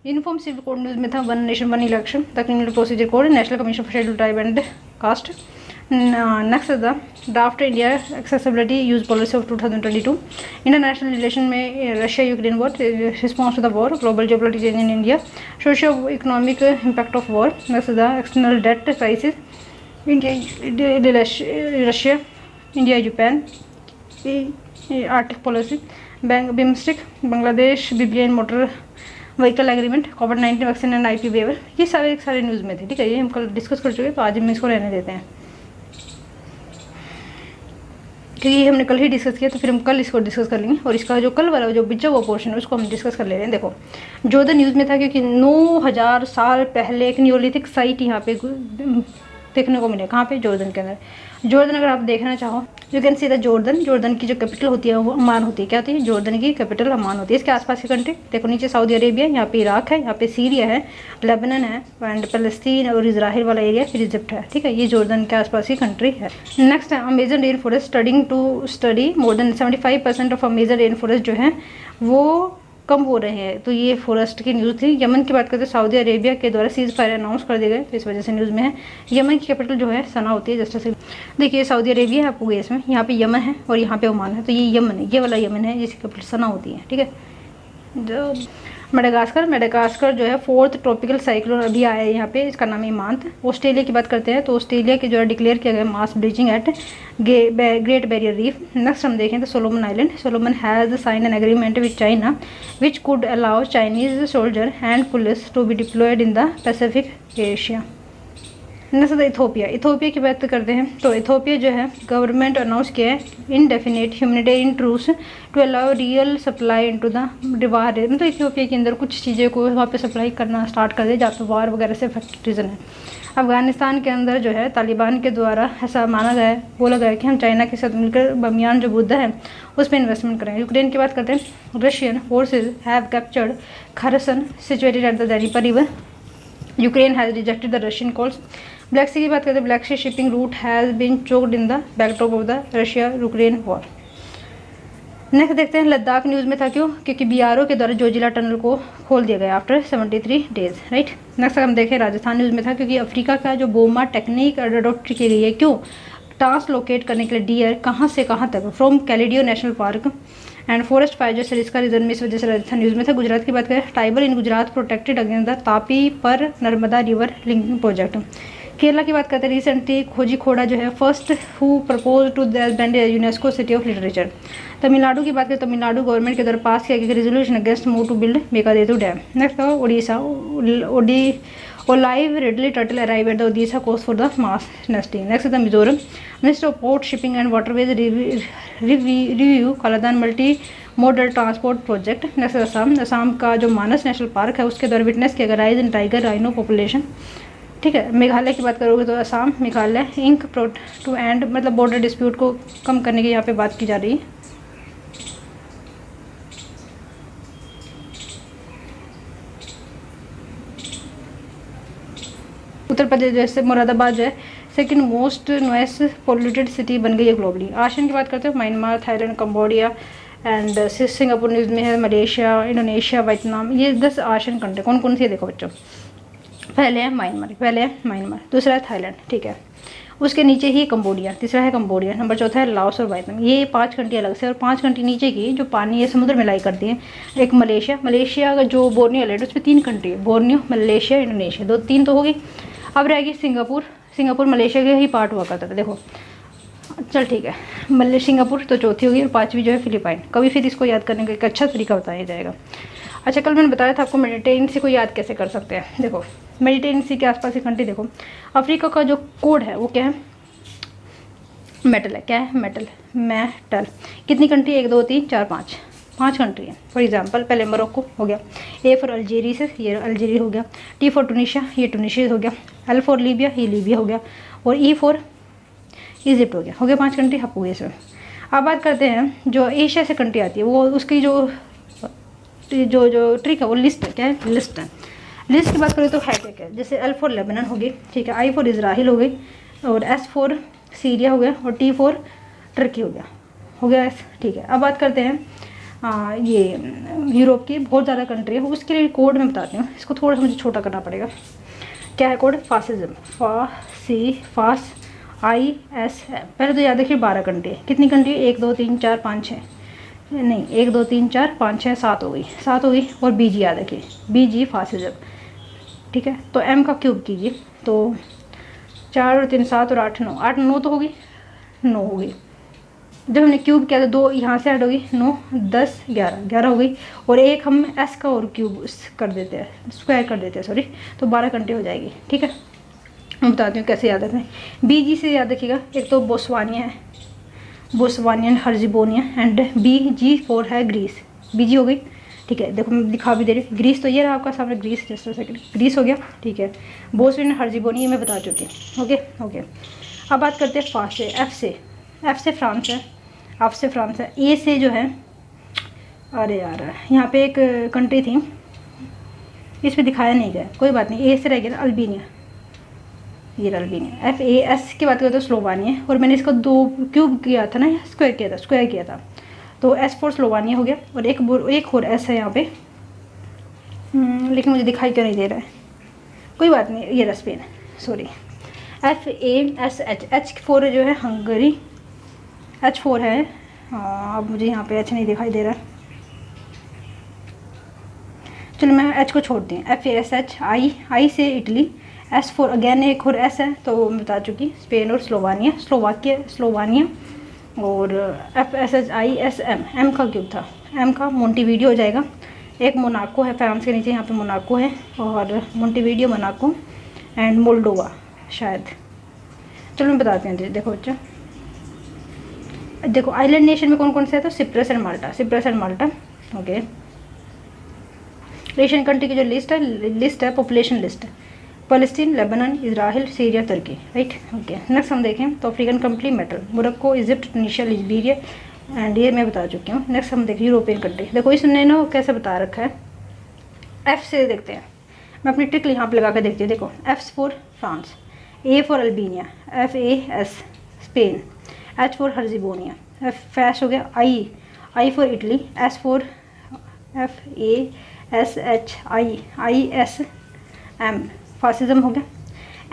Uniform civil code news में था 1 nation 1 election, the criminal procedure code, national commission for scheduled tribe and caste. Next is the draft India accessibility use policy of 2022। International relation में Russia Ukraine war, response to the war, global geopolitic change in India, socio economic impact of war. Next is the external debt crisis, India Russia, India Japan, Arctic policy, BIMSTEC, Bangladesh, BBN motor vehicle agreement, कोविड-19 vaccine and IP waiver. ये सारे news में थे। ठीक है, ये हम कल डिस्कस कर चुके हैं, तो आज हम इसको रहने देते हैं क्योंकि हमने कल ही डिस्कस किया, तो फिर हम कल इसको डिस्कस कर लेंगे। और इसका जो कल वाला जो बिचा हुआ पोर्शन है उसको हम डिस्कस कर ले रहे हैं। देखो, जोर्डन न्यूज़ में था क्योंकि 9000 साल पहले एक नियोलिथिक साइट यहाँ पे देखने को मिले। कहाँ पे? जोर्डन के अंदर। जोर्डन अगर आप देखना चाहो, you can see the Jordan. Jordan की जो कैपिटल होती है वो अमान होती है। क्या होती है? जोर्डन की कैपिटल अमान होती है। इसके आसपास की कंट्री देखो, नीचे सऊदी अरेबिया, यहाँ पे इराक है, यहाँ पे सीरिया है, लेबनान है, एंड फलस्तीन और इजराइल वाला एरिया, फिर इजिप्ट है। ठीक है, ये जोर्डन के आसपास की कंट्री है। नेक्स्ट है Amazon rain forest studying to study more than 75% of Amazon rain forest जो है वो कम हो रहे हैं। तो ये फॉरेस्ट की न्यूज़ थी। यमन की बात करते हैं, सऊदी अरेबिया के द्वारा सीज फायर अनाउंस कर दिए गए, तो इस वजह से न्यूज़ में है। यमन की कैपिटल जो है सना होती है। जस्ट देखिए, सऊदी अरेबिया है आपको इसमें, यहाँ पे यमन है और यहाँ पे ओमान है। तो ये यमन है, ये वाला यमन है जिसकी कैपिटल सना होती है। ठीक है, जो मेडागास्कर जो है 4th ट्रॉपिकल साइक्लोन अभी आया है यहाँ पे, इसका नाम ईमांत। ऑस्ट्रेलिया की बात करते हैं तो ऑस्ट्रेलिया के जो है डिक्लेयर किया गया mass bleaching at Great Barrier Reef. Next हम देखें तो Solomon Island. Solomon has sign an agreement with China which could allow Chinese soldier and police to be deployed in the Pacific Asia. Next Ethiopia. Ethiopia की बात करते हैं तो Ethiopia जो है गवर्नमेंट अनाउंस किया है indefinite humanitarian truce to allow real supply into the war. मतलब इथोपिया के अंदर कुछ चीज़ें को वहाँ पे सप्लाई करना स्टार्ट कर दे जहाँ पे वार वगैरह से अफेक्टेड रीज़न है। अफगानिस्तान के अंदर जो है तालिबान के द्वारा ऐसा माना गया है, बोला गया है कि हम चाइना के साथ मिलकर बमियान जो मुद्दा है उस पर इन्वेस्टमेंट करें। यूक्रेन की बात करते हैं, Russian forces have captured Kherson situated at the Dnieper river. Ukraine has rejected the Russian calls. Black Sea की बात करते हैं, Black Sea shipping route has been choked in the backdrop of the Russia Ukraine war. Next देखते हैं Ladakh news में था क्यों? क्योंकि बीआरओ के द्वारा जोजिला टनल को खोल दिया गया आफ्टर 73 डेज। राइट। नेक्स्ट हम देखें राजस्थान न्यूज़ में था क्योंकि अफ्रीका का जो बोमा टेक्निक अडोप्ट की गई है। क्यों? ट्रांसलोकेट करने के लिए डियर कहाँ से कहाँ तक, from Keoladeo National Park and forest fire जो सरिस्का रीजन में इस वजह से राजस्थान न्यूज़ में था। गुजरात की बात करें, tribal in Gujarat protected against the Tapi Par Narmada river linking project. Kerala की बात करते हैं, रिसेंटली खोजी खोड़ा जो है first who propose to band UNESCO city of literature. Tamil Nadu की बात करें, तमिलनाडु गवर्नमेंट के द्वारा पास किया गया resolution against move to build Mekedatu dam. Next है Odisha, olive ridley turtle arrive at the Odisha coast for the mass nesting. Next है Mizoram, minister of port shipping and waterways review Kaladan multi modal transport project. Next Assam, Assam का जो मानस national park है उसके द्वारा witness किया गया rise in tiger rhino population. ठीक है, मेघालय की बात करोगे तो Assam Meghalaya ink to end मतलब बॉर्डर डिस्प्यूट को कम करने की यहाँ पे बात की जा रही है। उत्तर प्रदेश जैसे मुरादाबाद जो है second most noise polluted city बन गई है ग्लोबली। आसियान की बात करते हैं, Myanmar, Thailand, Cambodia and Singapore news में है, मलेशिया, इंडोनेशिया, वियतनाम। ये 10 आसियान कंट्री कौन कौन सी है देखो बच्चों। पहले है म्यांमार, दूसरा है थाईलैंड, ठीक है, उसके नीचे ही कंबोडिया, तीसरा है कंबोडिया, नंबर चौथा है लाओस और वियतनाम। ये 5 कंट्री अलग से, और 5 कंट्री नीचे की जो पानी है समुद्र में लाई करती है। एक मलेशिया का जो बोर्नियो आइलैंड उस पर 3 कंट्री है, बोर्नियो, मलेशिया, इंडोनेशिया, 3 तो होगी। अब रहेगी सिंगापुर मलेशिया के ही पार्ट हुआ करता था देखो। चल ठीक है, सिंगापुर तो चौथी होगी और 5वीं जो है फिलीपाइन। कभी फिर इसको याद करने का एक अच्छा तरीका बताया जाएगा। अच्छा, कल मैंने बताया था आपको मेडिटेरेनियन सी को याद कैसे कर सकते हैं। देखो मेडिटेरेनियन सी के आसपास की कंट्री देखो, अफ्रीका का जो कोड है वो क्या है, मेटल है। क्या है, मेटल। कितनी कंट्री, 1 2 3 4 5 कंट्री है। फॉर एग्जांपल पहले मोरक्को हो गया, ए फॉर अल्जीरिया से ये अल्जीरिया हो गया, टी फॉर टूनिशिया ये टूनिशिया हो गया, एल फॉर लीबिया ये लीबिया हो गया, और ई फॉर इजिप्ट हो गया 5 कंट्री आपको ये सब। अब बात करते हैं जो एशिया से कंट्री आती है, वो उसकी जो ट्रिक है वो लिस्ट है। क्या है, लिस्ट है। लिस्ट की बात करें तो है क्या, जैसे एल फॉर लेबनान हो गई, ठीक है, आई फॉर इजराइल हो गई, और एस फॉर सीरिया हो गया, और टी फॉर टर्की हो गया एस, ठीक है। अब बात करते हैं ये यूरोप की बहुत ज़्यादा कंट्री है, उसके लिए कोड मैं बताती हूँ, इसको थोड़ा सा मुझे छोटा करना पड़ेगा। क्या है कोड, फासिज्म, फास IS है। पहले तो याद रखिए 12 कंट्री है। कितनी कंट्री, 1 2 3 4 5 6 नहीं 1 2 3 4 5 6 7 हो गई, और BG याद रखिए, BG फासिज्म, ठीक है। तो M का क्यूब कीजिए तो 4 और 3 7 और 8 9 तो होगी, 9 हो गई। जब हमने क्यूब किया तो 2 यहाँ से ऐड होगी, 9 10 11 हो गई, और एक हम S का और क्यूब कर देते हैं, स्क्वायर कर देते हैं सॉरी, तो 12 कंट्री हो जाएगी, ठीक है। मैं बताती हूँ कैसे याद रखें। BG से याद रखिएगा, एक तो बोस्वानिया है, बोस्वानियन हर्जिबोनिया, एंड BG फॉर है ग्रीस, BG हो गई, ठीक है। देखो मैं दिखा भी दे रही हूँ, ग्रीस तो ये रहा आपका सामने, ग्रीस जस्ट सेकंड, ग्रीस हो गया, ठीक है। बोस्वानियन हर्जिबोनिया मैं बता चुकी हूँ, ओके। अब बात करते हैं फास्ट से, F से फ्रांस है, F से फ्रांस है। A से जो है, अरे यार यहाँ पे एक कंट्री थी, इस पर दिखाया नहीं गया, कोई बात नहीं, A से रह गया अल्बेनिया, ये अल्बेनिया। FAS की बात करें तो स्लोवानिया, और मैंने इसको 2 क्यूब किया था ना, स्क्वायर किया था, तो S फॉर स्लोवानिया हो गया, और एक और S है यहाँ पे, लेकिन मुझे दिखाई क्यों नहीं दे रहा है, कोई बात नहीं, ये रहा Spain, sorry. FASH, H for जो है हंगरी, H फॉर है, अब मुझे यहाँ पे H नहीं दिखाई दे रहा है, चलो मैं H को छोड़ दी। FASH, I से इटली, S फॉर अगेन एक और S है, तो मैं बता चुकी, स्पेन और स्लोवानिया, और FSHISM, M का क्यूब था, M का मोंटेवीडियो हो जाएगा। एक मोनाको है फ्रांस के नीचे, यहाँ पे मोनाको है, और मोंटेवीडियो, मोनाको एंड मोल्डोवा शायद। चलो मैं बताती हूँ, देखो बच्चों, देखो आइलैंड नेशन में कौन कौन से है, तो Cyprus and Malta, okay. Asian country की जो लिस्ट है पॉपुलेशन लिस्ट है, फलस्तीन, लेबनान, इजराइल, सीरिया, तुर्की, राइट, ओके। नेक्स्ट हम देखें तो African country metal, Morocco, Egypt, Tunisia, Libya, and ये मैं बता चुकी हूँ। नेक्स्ट हम देखें यूरोपियन कंट्री, देखो इसने ना कैसे बता रखा है। F से देखते हैं, मैं अपनी ट्रिक यहाँ पे लगा कर देखती हूँ, देखो F for France, A for Albania, FAS Spain, H for Herzegovina, FAS हो गया, I for Italy, S for FASHISM fascism हो गया,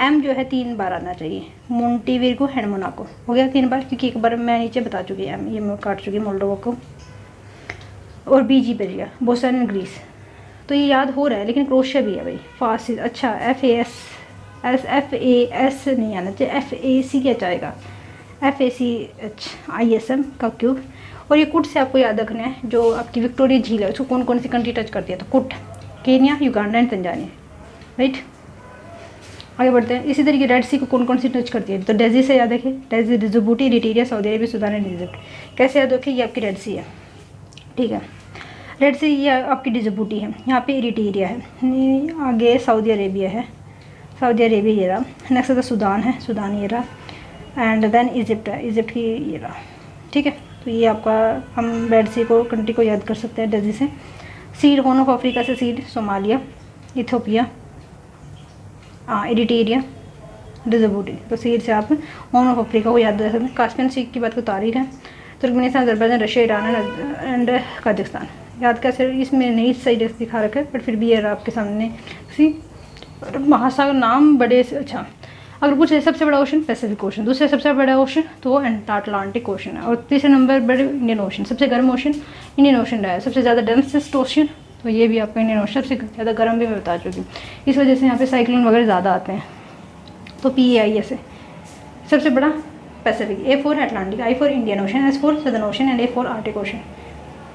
एम जो है 3 बार आना चाहिए, मोंटीवीगो एंड मोनाको हो गया 3 बार, क्योंकि एक बार मैं नीचे बता चुकी एम, ये मैं काट चुकी मोल्डोवा को। और बीजी बेरिया, बोस्टन एंड ग्रीस, तो ये याद हो रहा है, लेकिन क्रोशिया भी है भाई, फारसी। अच्छा FAS नहीं आना चाहिए, FAC क्या चाहेगा, FACHISM का क्यूब। और ये कुट से आपको याद रखना है, जो आपकी विक्टोरिया झील है उसको कौन कौन सी कंट्री टच करती है, तो कुट, Kenya, Uganda and Tanzania, right. आगे बढ़ते हैं। इसी तरीके रेड सी को कौन कौन सी टच करती है, तो डेजी से याद रखें, Daisy, Djibouti, Eritrea, Saudi Arabia, Sudan and Egypt. कैसे याद रखें, ये आपकी रेड सी है, ठीक है। रेड सी ये आपकी जिबूटी है, यहाँ पे इरिट्रिया है, आगे सऊदी अरेबिया है, सऊदी अरेबिया ये रहा, नेक्स्ट आता सूडान है, सूडान ये रहा, एंड देन इजिप्ट है, इजिप्ट की ये रहा, ठीक है। तो ये आपका, हम रेड सी को कंट्री को याद कर सकते हैं डेजी से। सीड, हॉर्न ऑफ अफ्रीका से seed, Somalia, Ethiopia, Eritrea, Djibouti. तो सीड से आप हॉर्न ऑफ अफ्रीका को याद रख सकते हैं। कास्पियन सी की बात को तारीख है, Turkmenistan, Azerbaijan, Russia, Iran and Kazakhstan. याद कैसे, इसमें नहीं सही दिखा रखा है, बट फिर भी ये आपके सामने सी महासागर नाम बड़े से। अच्छा, अगर पूछे सबसे बड़ा ओशन, पैसिफिक ओशन, दूसरे सबसे बड़ा ओशन तो अटलांटिक ओशन है, और तीसरे नंबर बड़े इंडियन ओशन, सबसे गर्म ओशन इंडियन ओशन रहा है, सबसे ज़्यादा डेंसेस्ट ओशन तो ये भी आपका इंडियन ओशन, सबसे ज़्यादा गर्म भी मैं बता चुकी हूँ, इस वजह से यहाँ पे साइक्लोन वगैरह ज़्यादा आते हैं। तो PAIS है सबसे बड़ा Pacific, A for Atlantic, I for Indian ocean, S for southern ocean and A for Arctic ocean,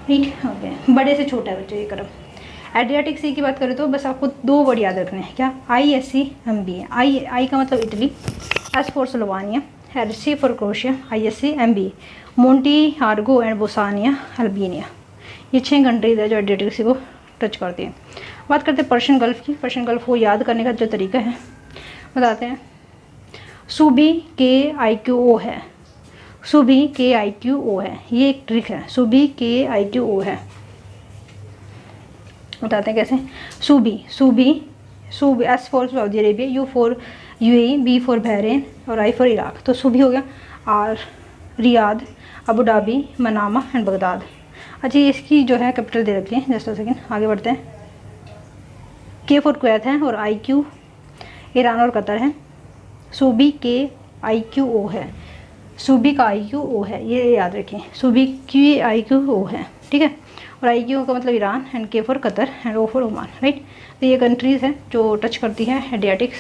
ठीक ओके। बड़े से छोटा है बच्चे ये क्रम। एड्रियाटिक सी की बात करें तो बस आपको 2 वर्ड याद रखने हैं, क्या, ISCMB है, आई का मतलब Italy, S for Slovenia, RC for Croatia, ISCMB, Montenegro and Bosnia, Albania. ये 6 कंट्रीज है जो एड्रियाटिक सी को टच करती हैं। बात करते हैं पर्शियन गल्फ की। पर्शियन गल्फ को याद करने का जो तरीका है बताते हैं। सूबी KIQO है, सूबी KIQO है, ये एक ट्रिक है, सूबी KIQO है। बताते हैं कैसे। सूबी S for Saudi Arabia, U for UAE, B for Bahrain और I फॉर इराक। तो सूबी हो गया, R Riyadh, Abu Dhabi, Manama and Baghdad. अच्छा, इसकी जो है कैपिटल दे रखी है, जस्ट अ सेकेंड, आगे बढ़ते हैं। K फॉर कुवैत है और IQ ईरान और कतर है। सूबी KIQO है, सूबी का IQO है, ये याद रखें, सूबी KIQO है, ठीक है। और IQ का मतलब Iran and K for Qatar and O for Oman, right. तो ये कंट्रीज़ हैं जो टच करती हैं एड्रियाटिक